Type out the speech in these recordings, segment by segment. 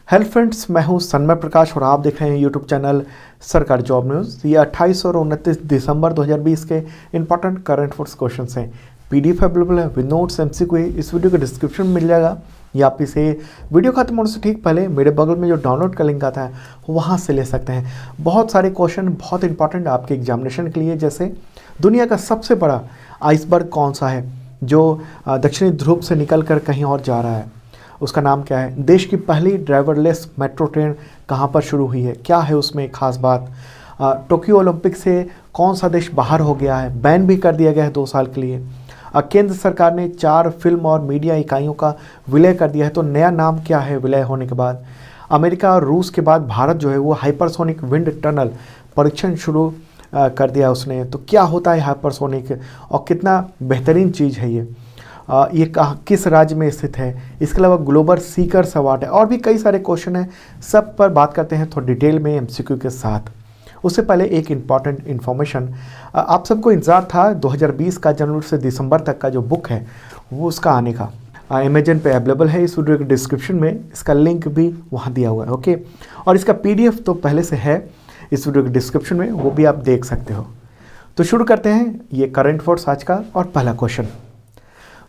Hello friends, मैं हूं सन्मय प्रकाश और आप देख रहे हैं यूट्यूब चैनल सरकारी जॉब न्यूज़। ये 28 और 29 दिसंबर 2020 के इंपॉर्टेंट करंट अफेयर्स क्वेश्चंस हैं। पीडीएफ अवेलेबल है विद नोट्स एमसीक्यू इस वीडियो के डिस्क्रिप्शन में मिल जाएगा, या आप इसे वीडियो खत्म होने से ठीक पहले मेरे बगल में जो डाउनलोड का लिंक आता है वहाँ से ले सकते हैं। बहुत सारे क्वेश्चन बहुत इंपॉर्टेंट आपके एग्जामिनेशन के लिए, जैसे दुनिया का सबसे बड़ा आइसबर्ग कौन सा है जो दक्षिणी ध्रुव से निकल कर कहीं और जा रहा है, उसका नाम क्या है। देश की पहली ड्राइवरलेस मेट्रो ट्रेन कहाँ पर शुरू हुई है, क्या है उसमें खास बात। टोक्यो ओलंपिक से कौन सा देश बाहर हो गया है, बैन भी कर दिया गया है 2 साल के लिए। केंद्र सरकार ने 4 फिल्म और मीडिया इकाइयों का विलय कर दिया है, तो नया नाम क्या है विलय होने के बाद। अमेरिका और रूस के बाद भारत जो है वो हाइपरसोनिक विंड टनल परीक्षण शुरू कर दिया उसने। तो क्या होता है हाइपरसोनिक और कितना बेहतरीन चीज़ है ये कहाँ किस राज्य में स्थित है। इसके अलावा ग्लोबल सीकर्स अवार्ड है और भी कई सारे क्वेश्चन हैं, सब पर बात करते हैं थोड़ा डिटेल में एमसीक्यू के साथ। उससे पहले एक इम्पॉर्टेंट इन्फॉर्मेशन, आप सबको इंतज़ार था 2020 का जनवरी से दिसंबर तक का जो बुक है वो उसका आने का। अमेजन पे अवेलेबल है, इस वीडियो के डिस्क्रिप्शन में इसका लिंक भी वहाँ दिया हुआ है, ओके। और इसका पीडीएफ तो पहले से है इस वीडियो के डिस्क्रिप्शन में, वो भी आप देख सकते हो। तो शुरू करते हैं ये करंट अफेयर्स आज का। और पहला क्वेश्चन,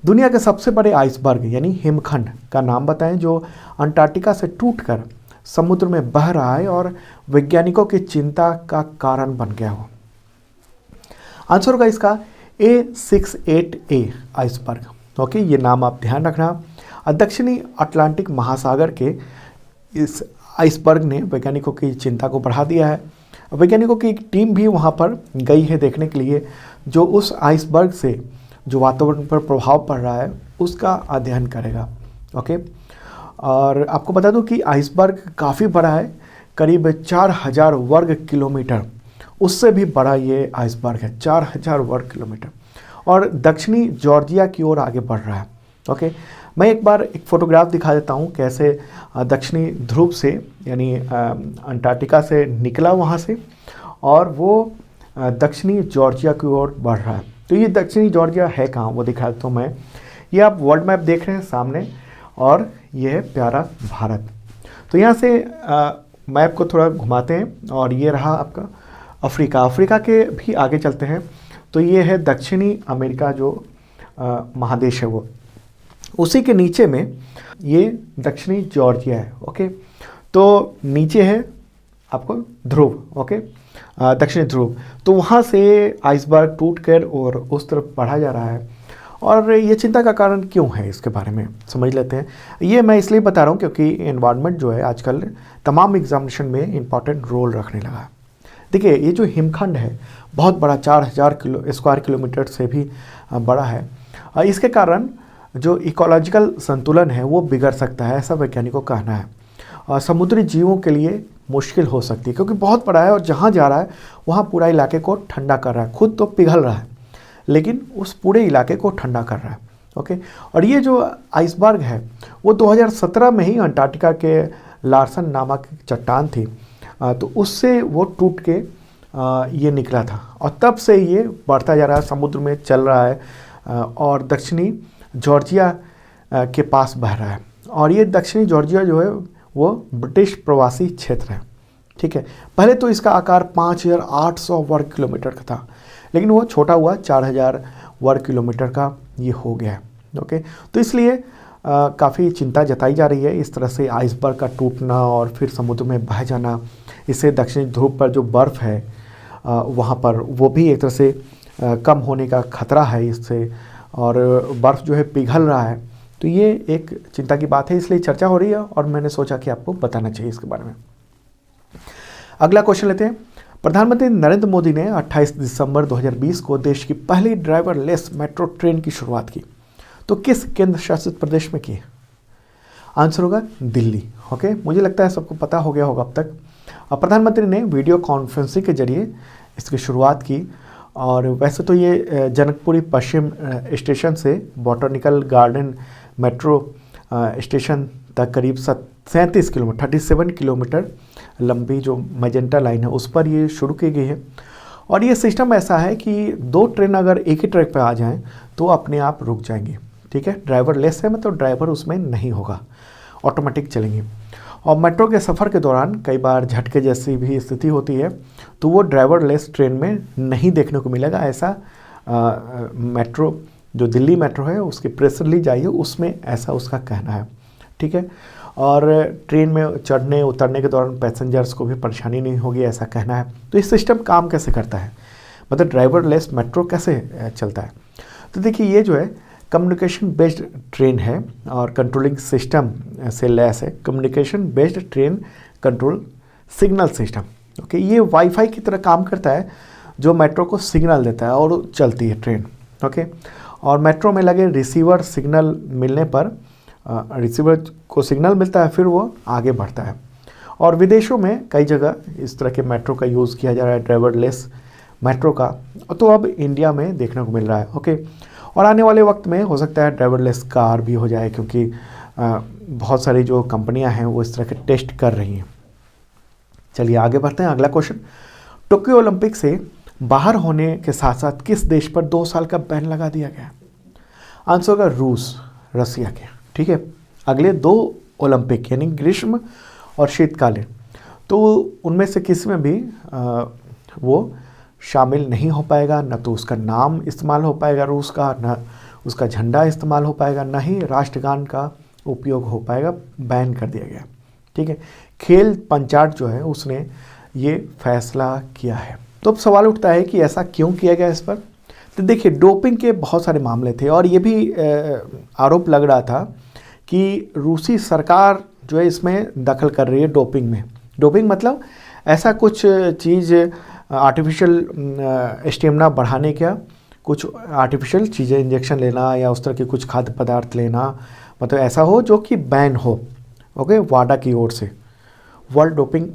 दुनिया के सबसे बड़े आइसबर्ग यानी हिमखंड का नाम बताएं जो अंटार्कटिका से टूटकर समुद्र में बह रहा है और वैज्ञानिकों की चिंता का कारण बन गया हो। आंसर होगा इसका A68A आइसबर्ग, ओके। ये नाम आप ध्यान रखना। दक्षिणी अटलांटिक महासागर के इस आइसबर्ग ने वैज्ञानिकों की चिंता को बढ़ा दिया है। वैज्ञानिकों की एक टीम भी वहाँ पर गई है देखने के लिए, जो उस आइसबर्ग से जो वातावरण पर प्रभाव पड़ रहा है उसका अध्ययन करेगा, ओके। और आपको बता दूं कि आइसबर्ग काफ़ी बड़ा है, करीब 4000 वर्ग किलोमीटर, उससे भी बड़ा ये आइसबर्ग है, 4000 वर्ग किलोमीटर, और दक्षिणी जॉर्जिया की ओर आगे बढ़ रहा है, ओके। मैं एक बार एक फ़ोटोग्राफ दिखा देता हूँ कैसे दक्षिणी ध्रुव से यानी अंटार्कटिका से निकला वहाँ से, और वो दक्षिणी जॉर्जिया की ओर बढ़ रहा है। तो ये दक्षिणी जॉर्जिया है कहाँ वो दिखा देता हूँ मैं। ये आप वर्ल्ड मैप देख रहे हैं सामने, और ये है प्यारा भारत। तो यहाँ से मैप को थोड़ा घुमाते हैं, और ये रहा आपका अफ्रीका। अफ्रीका के भी आगे चलते हैं, तो ये है दक्षिणी अमेरिका जो महादेश है वो, उसी के नीचे में ये दक्षिणी जॉर्जिया है, ओके। तो नीचे है आपको ध्रुव, ओके, दक्षिणी ध्रुव। तो वहाँ से आइसबर्ग टूटकर और उस तरफ बढ़ा जा रहा है, और ये चिंता का कारण क्यों है इसके बारे में समझ लेते हैं। ये मैं इसलिए बता रहा हूँ क्योंकि एनवायरनमेंट जो है आजकल तमाम एग्जामिनेशन में इम्पॉर्टेंट रोल रखने लगा है। देखिए, ये जो हिमखंड है बहुत बड़ा, 4000 स्क्वायर किलोमीटर से भी बड़ा है। इसके कारण जो इकोलॉजिकल संतुलन है वो बिगड़ सकता है, ऐसा वैज्ञानिकों का कहना है। और समुद्री जीवों के लिए मुश्किल हो सकती है क्योंकि बहुत बड़ा है, और जहाँ जा रहा है वहाँ पूरा इलाके को ठंडा कर रहा है। खुद तो पिघल रहा है लेकिन उस पूरे इलाके को ठंडा कर रहा है, ओके। और ये जो आइसबर्ग है वो 2017 में ही अंटार्कटिका के लार्सन नामक चट्टान थी, तो उससे वो टूट के ये निकला था, और तब से ये बढ़ता जा रहा है, समुद्र में चल रहा है, और दक्षिणी जॉर्जिया के पास बह रहा है। और ये दक्षिणी जॉर्जिया जो है वो ब्रिटिश प्रवासी क्षेत्र है, ठीक है। पहले तो इसका आकार 5800 वर्ग किलोमीटर का था, लेकिन वो छोटा हुआ 4000 वर्ग किलोमीटर का ये हो गया है, ओके। तो इसलिए काफ़ी चिंता जताई जा रही है इस तरह से आइसबर्ग का टूटना और फिर समुद्र में बह जाना। इससे दक्षिणी ध्रुव पर जो बर्फ़ है वहाँ पर वो भी एक तरह से कम होने का खतरा है इससे, और बर्फ़ जो है पिघल रहा है। तो ये एक चिंता की बात है, इसलिए चर्चा हो रही है, और मैंने सोचा कि आपको बताना चाहिए इसके बारे में। अगला क्वेश्चन लेते हैं। प्रधानमंत्री नरेंद्र मोदी ने 28 दिसंबर 2020 को देश की पहली ड्राइवरलेस मेट्रो ट्रेन की शुरुआत की, तो किस केंद्र शासित प्रदेश में की? आंसर होगा दिल्ली, ओके। मुझे लगता है सबको पता हो गया होगा अब तक। प्रधानमंत्री ने वीडियो कॉन्फ्रेंसिंग के जरिए इसकी शुरुआत की, और वैसे तो ये जनकपुरी पश्चिम स्टेशन से बॉटनिकल गार्डन मेट्रो स्टेशन तक करीब 37 किलोमीटर 37 किलोमीटर लंबी जो मैजेंटा लाइन है उस पर ये शुरू की गई है। और ये सिस्टम ऐसा है कि 2 ट्रेन अगर एक ही ट्रैक पर आ जाएं तो अपने आप रुक जाएंगी, ठीक है। ड्राइवर लेस है, मतलब ड्राइवर उसमें नहीं होगा, ऑटोमेटिक चलेंगी। और मेट्रो के सफ़र के दौरान कई बार झटके जैसी भी स्थिति होती है, तो वो ड्राइवरलेस ट्रेन में नहीं देखने को मिलेगा। ऐसा मेट्रो जो दिल्ली मेट्रो है उसकी प्रेस रिलीज आई है, उसमें ऐसा उसका कहना है। ठीक है, और ट्रेन में चढ़ने उतरने के दौरान पैसेंजर्स को भी परेशानी नहीं होगी, ऐसा कहना है। तो ये सिस्टम काम कैसे करता है, मतलब ड्राइवरलेस मेट्रो कैसे चलता है? तो देखिए, ये जो है कम्युनिकेशन बेस्ड ट्रेन है और कंट्रोलिंग सिस्टम से लैस है। Communication based train control signal system. Okay, ये वाईफाई की तरह काम करता है जो मेट्रो को सिग्नल देता है और चलती है ट्रेन। ओके, और मेट्रो में लगे रिसीवर सिग्नल मिलने पर रिसीवर को सिग्नल मिलता है, फिर वो आगे बढ़ता है। और विदेशों में कई जगह इस तरह के मेट्रो का यूज़ किया जा रहा है, ड्राइवरलेस मेट्रो का, तो अब इंडिया में देखने को मिल रहा है। ओके, और आने वाले वक्त में हो सकता है ड्राइवरलेस कार भी हो जाए, क्योंकि बहुत सारी जो कंपनियां हैं वो इस तरह के टेस्ट कर रही हैं। चलिए आगे बढ़ते हैं। अगला क्वेश्चन, टोक्यो ओलंपिक से बाहर होने के साथ साथ किस देश पर 2 साल का बैन लगा दिया गया? आंसर होगा रूस, रसिया के। ठीक है, अगले 2 ओलंपिक यानी ग्रीष्म और शीतकालीन, तो उनमें से किसी में भी वो शामिल नहीं हो पाएगा। न तो उसका नाम इस्तेमाल हो पाएगा रूस का, न उसका झंडा इस्तेमाल हो पाएगा, न ही राष्ट्रगान का उपयोग हो पाएगा। बैन कर दिया गया। ठीक है, खेल पंचायत जो है उसने ये फैसला किया है। तो अब सवाल उठता है कि ऐसा क्यों किया गया इस पर? तो देखिए, डोपिंग के बहुत सारे मामले थे और ये भी आरोप लग रहा था कि रूसी सरकार जो है इसमें दखल कर रही है डोपिंग में। डोपिंग मतलब ऐसा कुछ चीज़ आर्टिफिशियल स्टेमिना बढ़ाने का, कुछ आर्टिफिशियल चीज़ें इंजेक्शन लेना या उस तरह के कुछ खाद्य पदार्थ लेना, मतलब ऐसा हो जो कि बैन हो। ओके, वाडा की ओर से वर्ल्ड डोपिंग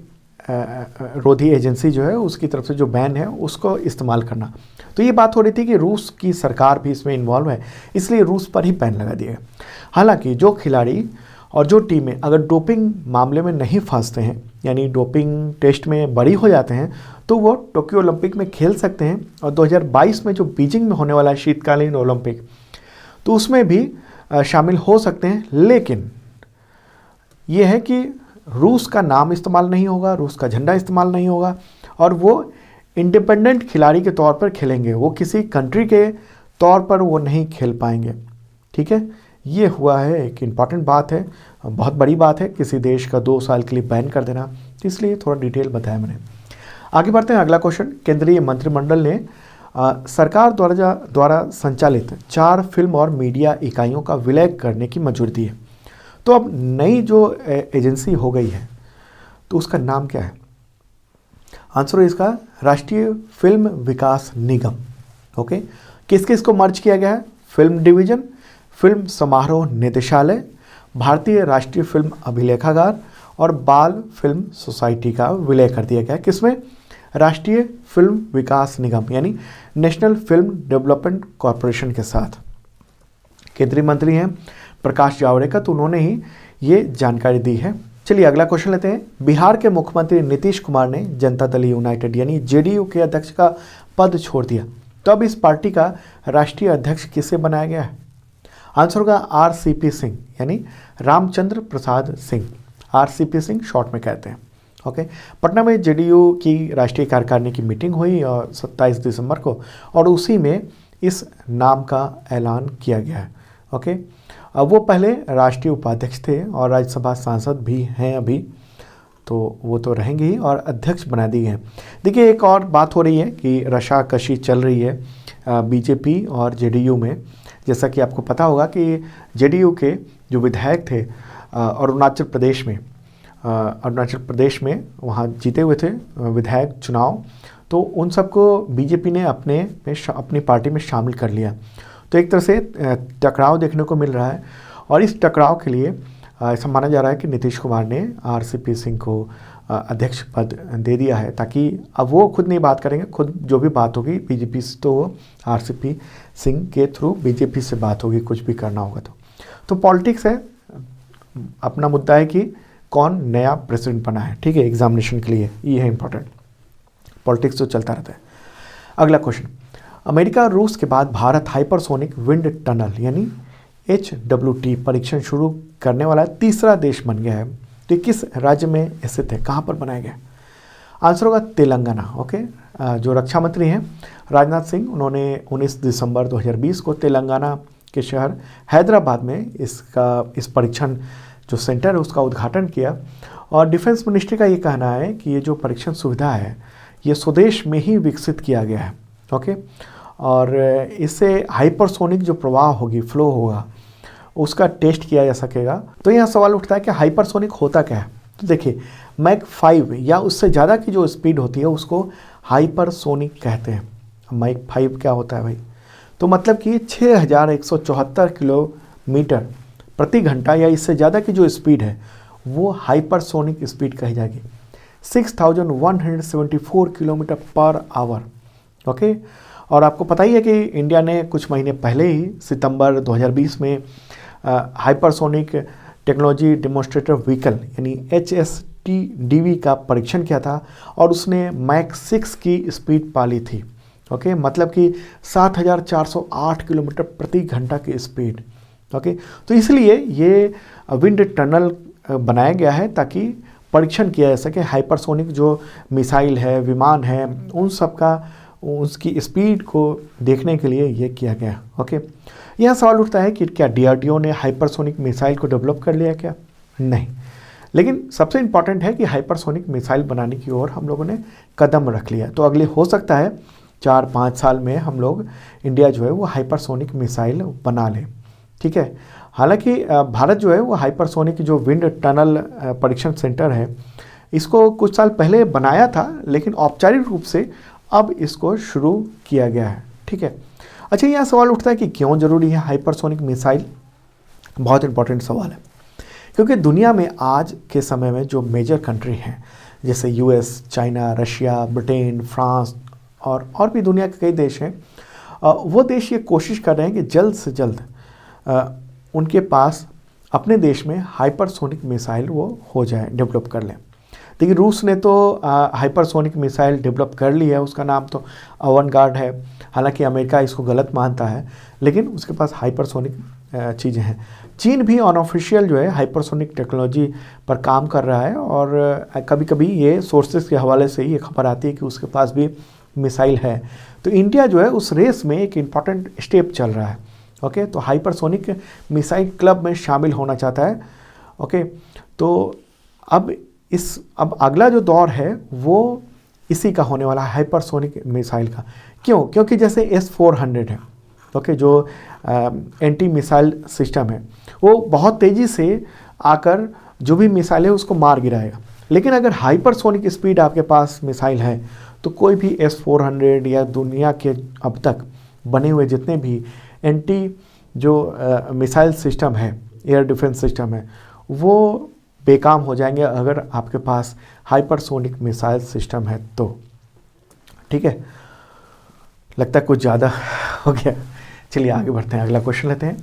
रोधी एजेंसी जो है उसकी तरफ से जो बैन है उसको इस्तेमाल करना। तो ये बात हो रही थी कि रूस की सरकार भी इसमें इन्वॉल्व है, इसलिए रूस पर ही बैन लगा दिया। हालांकि जो खिलाड़ी और जो टीमें अगर डोपिंग मामले में नहीं फंसते हैं, यानी डोपिंग टेस्ट में बरी हो जाते हैं, तो वो टोक्यो ओलंपिक में खेल सकते हैं। और 2022 में जो बीजिंग में होने वाला है शीतकालीन ओलंपिक, तो उसमें भी शामिल हो सकते हैं। लेकिन ये है कि रूस का नाम इस्तेमाल नहीं होगा, रूस का झंडा इस्तेमाल नहीं होगा और वो इंडिपेंडेंट खिलाड़ी के तौर पर खेलेंगे, वो किसी कंट्री के तौर पर वो नहीं खेल पाएंगे। ठीक है, ये हुआ है, एक इम्पॉर्टेंट बात है, बहुत बड़ी बात है किसी देश का 2 साल के लिए बैन कर देना, तो इसलिए थोड़ा डिटेल बताया मैंने। आगे बढ़ते हैं। अगला क्वेश्चन, केंद्रीय मंत्रिमंडल ने सरकार द्वारा संचालित 4 फिल्म और मीडिया इकाइयों का विलय करने की मंजूरी दी है। तो अब नई जो एजेंसी हो गई है तो उसका नाम क्या है? आंसर है इसका राष्ट्रीय फिल्म विकास निगम। ओके, किस किस को मर्ज किया गया है? फिल्म डिवीजन, फिल्म समारोह निदेशालय, भारतीय राष्ट्रीय फिल्म अभिलेखागार और बाल फिल्म सोसाइटी का विलय कर दिया गया है। किसमें? राष्ट्रीय फिल्म विकास निगम यानी नेशनल फिल्म डेवलपमेंट कॉरपोरेशन के साथ। केंद्रीय मंत्री हैं प्रकाश जावड़ेकर, तो उन्होंने ही ये जानकारी दी है। चलिए अगला क्वेश्चन लेते हैं। बिहार के मुख्यमंत्री नीतीश कुमार ने जनता दल यूनाइटेड यानी जेडीयू के अध्यक्ष का पद छोड़ दिया, तो अब इस पार्टी का राष्ट्रीय अध्यक्ष किसे बनाया गया है? आंसर होगा आरसीपी सिंह यानी रामचंद्र प्रसाद सिंह। आरसीपी सिंह शॉर्ट में कहते हैं। ओके, पटना में जेडीयू की राष्ट्रीय कार्यकारिणी की मीटिंग हुई और 27 दिसंबर को, और उसी में इस नाम का ऐलान किया गया है। ओके, अब वो पहले राष्ट्रीय उपाध्यक्ष थे और राज्यसभा सांसद भी हैं अभी, तो वो तो रहेंगे ही और अध्यक्ष बना दिए हैं। देखिए, एक और बात हो रही है कि रशाकशी चल रही है बीजेपी और जेडीयू में। जैसा कि आपको पता होगा कि जेडीयू के जो विधायक थे अरुणाचल प्रदेश में वहाँ जीते हुए थे विधायक चुनाव, तो उन सबको बीजेपी ने अपनी पार्टी में शामिल कर लिया। तो एक तरह से टकराव देखने को मिल रहा है और इस टकराव के लिए ऐसा माना जा रहा है कि नीतीश कुमार ने आरसीपी सिंह को अध्यक्ष पद दे दिया है, ताकि अब वो खुद नहीं बात करेंगे, खुद जो भी बात होगी बीजेपी से तो आरसीपी सिंह के थ्रू बीजेपी से बात होगी, कुछ भी करना होगा तो पॉलिटिक्स है। अपना मुद्दा है कि कौन नया प्रेसिडेंट बना है। ठीक है, एग्जामिनेशन के लिए ये है इंपॉर्टेंट, पॉलिटिक्स तो चलता रहता है। अगला क्वेश्चन, अमेरिका और रूस के बाद भारत हाइपरसोनिक विंड टनल यानी HWT परीक्षण शुरू करने वाला तीसरा देश बन गया है। तो ये किस राज्य में स्थित है, कहाँ पर बनाया गया? आंसर होगा तेलंगाना। ओके, जो रक्षा मंत्री हैं राजनाथ सिंह, उन्होंने 19 दिसंबर 2020 को तेलंगाना के शहर हैदराबाद में इस परीक्षण जो सेंटर है उसका उद्घाटन किया। और डिफेंस मिनिस्ट्री का ये कहना है कि ये जो परीक्षण सुविधा है ये स्वदेश में ही विकसित किया गया है। ओके, और इससे हाइपरसोनिक जो प्रवाह होगी, फ्लो होगा, उसका टेस्ट किया जा सकेगा। तो यहाँ सवाल उठता है कि हाइपरसोनिक होता क्या है? तो देखिए, मैक 5 या उससे ज़्यादा की जो स्पीड होती है उसको हाइपरसोनिक कहते हैं। मैक 5 क्या होता है भाई? तो मतलब कि 6174 किलोमीटर प्रति घंटा या इससे ज़्यादा की जो स्पीड है वो हाइपरसोनिक स्पीड कही जाएगी। 6174 किलोमीटर पर आवर। ओके, और आपको पता ही है कि इंडिया ने कुछ महीने पहले ही सितंबर 2020 में हाइपरसोनिक टेक्नोलॉजी डेमोन्स्ट्रेटर व्हीकल यानी HSTDV का परीक्षण किया था और उसने मैक 6 की स्पीड पाली थी। ओके, मतलब कि 7408 किलोमीटर प्रति घंटा की स्पीड। ओके, तो इसलिए ये विंड टनल बनाया गया है ताकि परीक्षण किया जा सके हाइपरसोनिक जो मिसाइल है, विमान है, उन सब का उसकी स्पीड को देखने के लिए ये किया गया। ओके, यह सवाल उठता है कि क्या DRDO ने हाइपरसोनिक मिसाइल को डेवलप कर लिया क्या? नहीं, लेकिन सबसे इम्पॉर्टेंट है कि हाइपरसोनिक मिसाइल बनाने की ओर हम लोगों ने कदम रख लिया। तो अगले हो सकता है 4-5 साल में हम लोग इंडिया जो है वो हाइपरसोनिक मिसाइल बना ले। ठीक है, हालांकि भारत जो है वो हाइपरसोनिक जो विंड टनल परीक्षण सेंटर है इसको कुछ साल पहले बनाया था, लेकिन औपचारिक रूप से अब इसको शुरू किया गया है। ठीक है, अच्छा, यह सवाल उठता है कि क्यों ज़रूरी है हाइपरसोनिक मिसाइल? बहुत इंपॉर्टेंट सवाल है, क्योंकि दुनिया में आज के समय में जो मेजर कंट्री हैं जैसे US, China, Russia, Britain, France और भी दुनिया के कई देश हैं, वो देश ये कोशिश कर रहे हैं कि जल्द से जल्द उनके पास अपने देश में हाइपरसोनिक मिसाइल वो हो जाए, डेवलप कर लें। देखिए, रूस ने तो हाइपरसोनिक मिसाइल डेवलप कर ली है, उसका नाम तो अवनगार्ड है। हालांकि अमेरिका इसको गलत मानता है, लेकिन उसके पास हाइपरसोनिक चीज़ें हैं। चीन भी अनऑफिशियल जो है हाइपरसोनिक टेक्नोलॉजी पर काम कर रहा है और कभी कभी ये सोर्सेज के हवाले से ये खबर आती है कि उसके पास भी मिसाइल है। तो इंडिया जो है उस रेस में एक इम्पॉर्टेंट स्टेप चल रहा है। ओके, तो हाइपरसोनिक मिसाइल क्लब में शामिल होना चाहता है। ओके, तो अब अगला जो दौर है वो इसी का होने वाला है, हाइपरसोनिक मिसाइल का। क्यों? क्योंकि जैसे S-400 है, ओके, जो एंटी मिसाइल सिस्टम है, वो बहुत तेज़ी से आकर जो भी मिसाइल है उसको मार गिराएगा। लेकिन अगर हाइपरसोनिक स्पीड आपके पास मिसाइल है तो कोई भी S-400 या दुनिया के अब तक बने हुए जितने भी एंटी जो मिसाइल सिस्टम है, एयर डिफेंस सिस्टम है, वो बेकाम हो जाएंगे अगर आपके पास हाइपरसोनिक मिसाइल सिस्टम है तो। ठीक है, लगता है कुछ ज़्यादा हो गया। चलिए आगे बढ़ते हैं, अगला क्वेश्चन लेते हैं।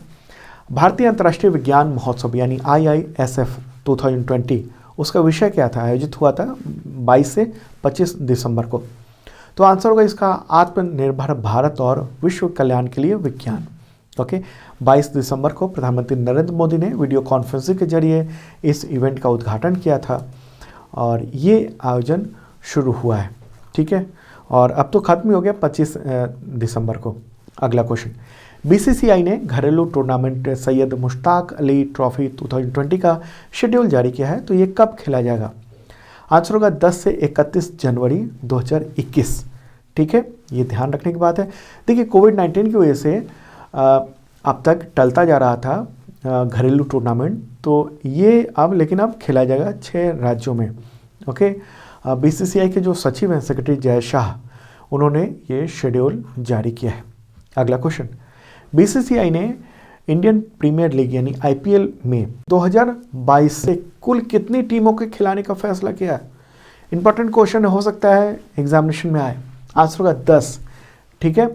भारतीय अंतर्राष्ट्रीय विज्ञान महोत्सव यानी IISF 2020 उसका विषय क्या था? आयोजित हुआ था 22 से 25 दिसंबर को। तो आंसर होगा इसका आत्मनिर्भर भारत और विश्व कल्याण के लिए विज्ञान। ओके, 22 दिसंबर को प्रधानमंत्री नरेंद्र मोदी ने वीडियो कॉन्फ्रेंसिंग के जरिए इस इवेंट का उद्घाटन किया था और ये आयोजन शुरू हुआ है। ठीक है, और अब तो खत्म ही हो गया 25 दिसंबर को। अगला क्वेश्चन, BCCI ने घरेलू टूर्नामेंट सैयद मुश्ताक अली ट्रॉफी 2020 का शेड्यूल जारी किया है, तो ये कब खेला जाएगा? आंसर होगा 10 से 31 जनवरी 2021। ठीक है, ये ध्यान रखने की बात है। देखिए, कोविड-19 की वजह से अब तक टलता जा रहा था घरेलू टूर्नामेंट, तो ये लेकिन अब खेला जाएगा 6 राज्यों में। ओके, BCCI के जो सचिव हैं सेक्रेटरी जय शाह, उन्होंने ये शेड्यूल जारी किया है। अगला क्वेश्चन, BCCI ने इंडियन प्रीमियर लीग यानी IPL में 2022 से कुल कितनी टीमों के खिलाने का फैसला किया है? इंपॉर्टेंट क्वेश्चन हो सकता है एग्जामिनेशन में आए। आंसर होगा 10। ठीक है,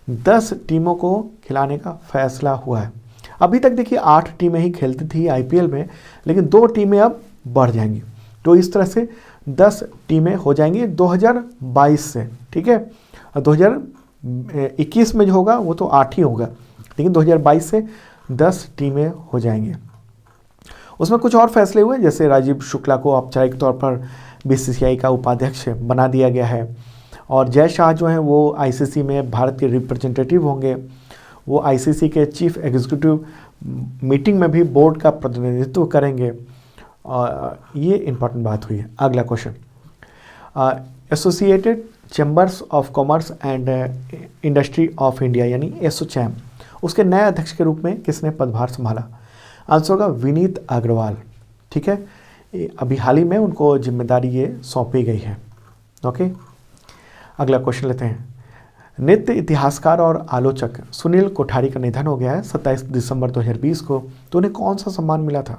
10 टीमों को खिलाने का फैसला हुआ है। अभी तक देखिए 8 टीमें ही खेलती थी IPL में, लेकिन 2 टीमें अब बढ़ जाएंगी, तो इस तरह से 10 टीमें हो जाएंगी 2022 से। ठीक है, 2021 में जो होगा वो तो 8 ही होगा, लेकिन 2022 से 10 टीमें हो जाएंगी। उसमें कुछ और फैसले हुए, जैसे राजीव शुक्ला को औपचारिक तौर पर बीसीसीआई का उपाध्यक्ष बना दिया गया है, और जय शाह जो हैं वो आईसीसी में भारत के रिप्रेजेंटेटिव होंगे। वो आईसीसी के चीफ एग्जीक्यूटिव मीटिंग में भी बोर्ड का प्रतिनिधित्व करेंगे। ये इंपॉर्टेंट बात हुई है। अगला question, associated chambers of commerce and industry of India यानी एसोचैम, उसके नए अध्यक्ष के रूप में किसने पदभार संभाला? आंसर होगा विनीत अग्रवाल। ठीक है, अभी हाल ही में उनको जिम्मेदारी ये सौंपी गई है। ओके, अगला क्वेश्चन लेते हैं। नृत्य इतिहासकार और आलोचक सुनील कोठारी का निधन हो गया है 27 दिसंबर 2020 को। तो उन्हें कौन सा सम्मान मिला था?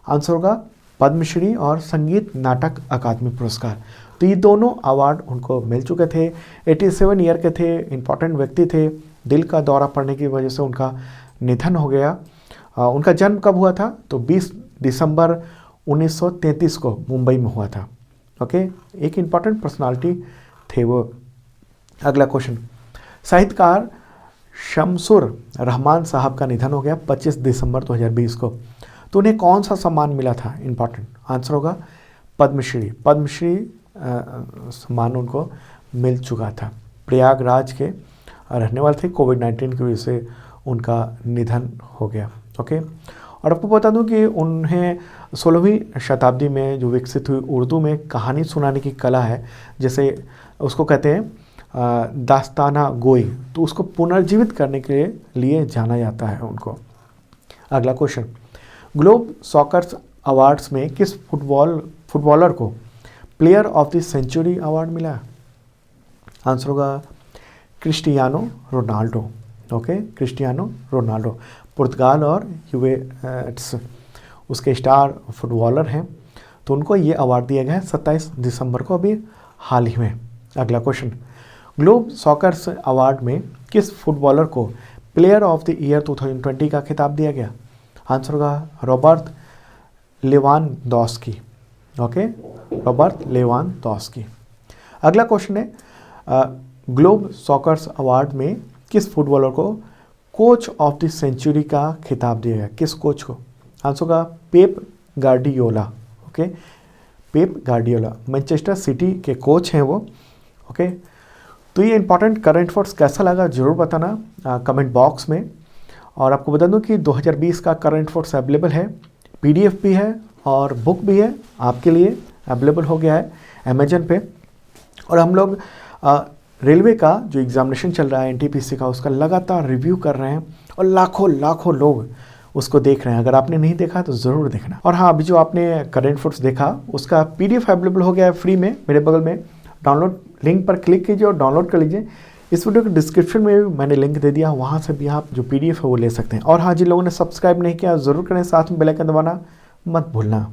आंसर होगा पद्मश्री और संगीत नाटक अकादमी पुरस्कार। तो ये दोनों अवार्ड उनको मिल चुके थे। 87 ईयर के थे, इम्पॉर्टेंट व्यक्ति थे। दिल का दौरा पड़ने की वजह से उनका निधन हो गया। उनका जन्म कब हुआ था? तो 20 दिसंबर 1933 को मुंबई में हुआ था। ओके, एक इम्पॉर्टेंट पर्सनालिटी थे वो। अगला क्वेश्चन, साहित्यकार शमसुर रहमान साहब का निधन हो गया 25 दिसंबर 2020 को। तो उन्हें कौन सा सम्मान मिला था? इम्पॉर्टेंट आंसर होगा पद्मश्री। पद्मश्री सम्मान उनको मिल चुका था। प्रयागराज के रहने वाले थे, कोविड-19 की वजह से उनका निधन हो गया। ओके, और आपको बता दूं कि उन्हें 16वीं शताब्दी में जो विकसित हुई उर्दू में कहानी सुनाने की कला है, जैसे उसको कहते हैं दास्ताना गोई, तो उसको पुनर्जीवित करने के लिए जाना जाता है उनको। अगला क्वेश्चन, ग्लोब सॉकर अवार्ड्स में किस फुटबॉलर को player of the century award मिला? आंसर होगा Cristiano Ronaldo. Okay, Cristiano Ronaldo पुर्तगाल और यूवेंटस उसके स्टार फुटबॉलर हैं। तो उनको ये अवार्ड दिया गया है 27 दिसंबर को, अभी हाल ही में। अगला क्वेश्चन, ग्लोब सॉकर अवार्ड में किस फुटबॉलर को प्लेयर ऑफ द ईयर 2020 का खिताब दिया गया? आंसर होगा Robert Lewandowski. Okay, Robert Lewandowski. अगला क्वेश्चन है, ग्लोब सॉकर अवार्ड में किस फुटबॉलर को कोच ऑफ द सेंचुरी का खिताब दिया गया? किस कोच को? आंसर होगा Pep Guardiola. Okay, Pep Guardiola Manchester city के कोच हैं वो। ओके, तो ये इंपॉर्टेंट करंट अफेयर्स कैसा लगा ज़रूर बताना कमेंट बॉक्स में। और आपको बता दूं कि 2020 का करंट अफेयर्स अवेलेबल है, PDF भी है और बुक भी है, आपके लिए अवेलेबल हो गया है अमेजन पे। और हम लोग रेलवे का जो एग्जामिनेशन चल रहा है NTPC का, उसका लगातार रिव्यू कर रहे हैं और लाखों लोग उसको देख रहे हैं। अगर आपने नहीं देखा तो ज़रूर देखना। और हाँ, अभी जो आपने करंट अफेयर्स देखा उसका PDF अवेलेबल हो गया है फ्री में मेरे बगल में। डाउनलोड लिंक पर क्लिक कीजिए और डाउनलोड कर लीजिए। इस वीडियो के डिस्क्रिप्शन में भी मैंने लिंक दे दिया, वहाँ से भी आप जो PDF है वो ले सकते हैं। और हाँ, जिन लोगों ने सब्सक्राइब नहीं किया ज़रूर करें, साथ में बेल आइकन दबाना मत भूलना।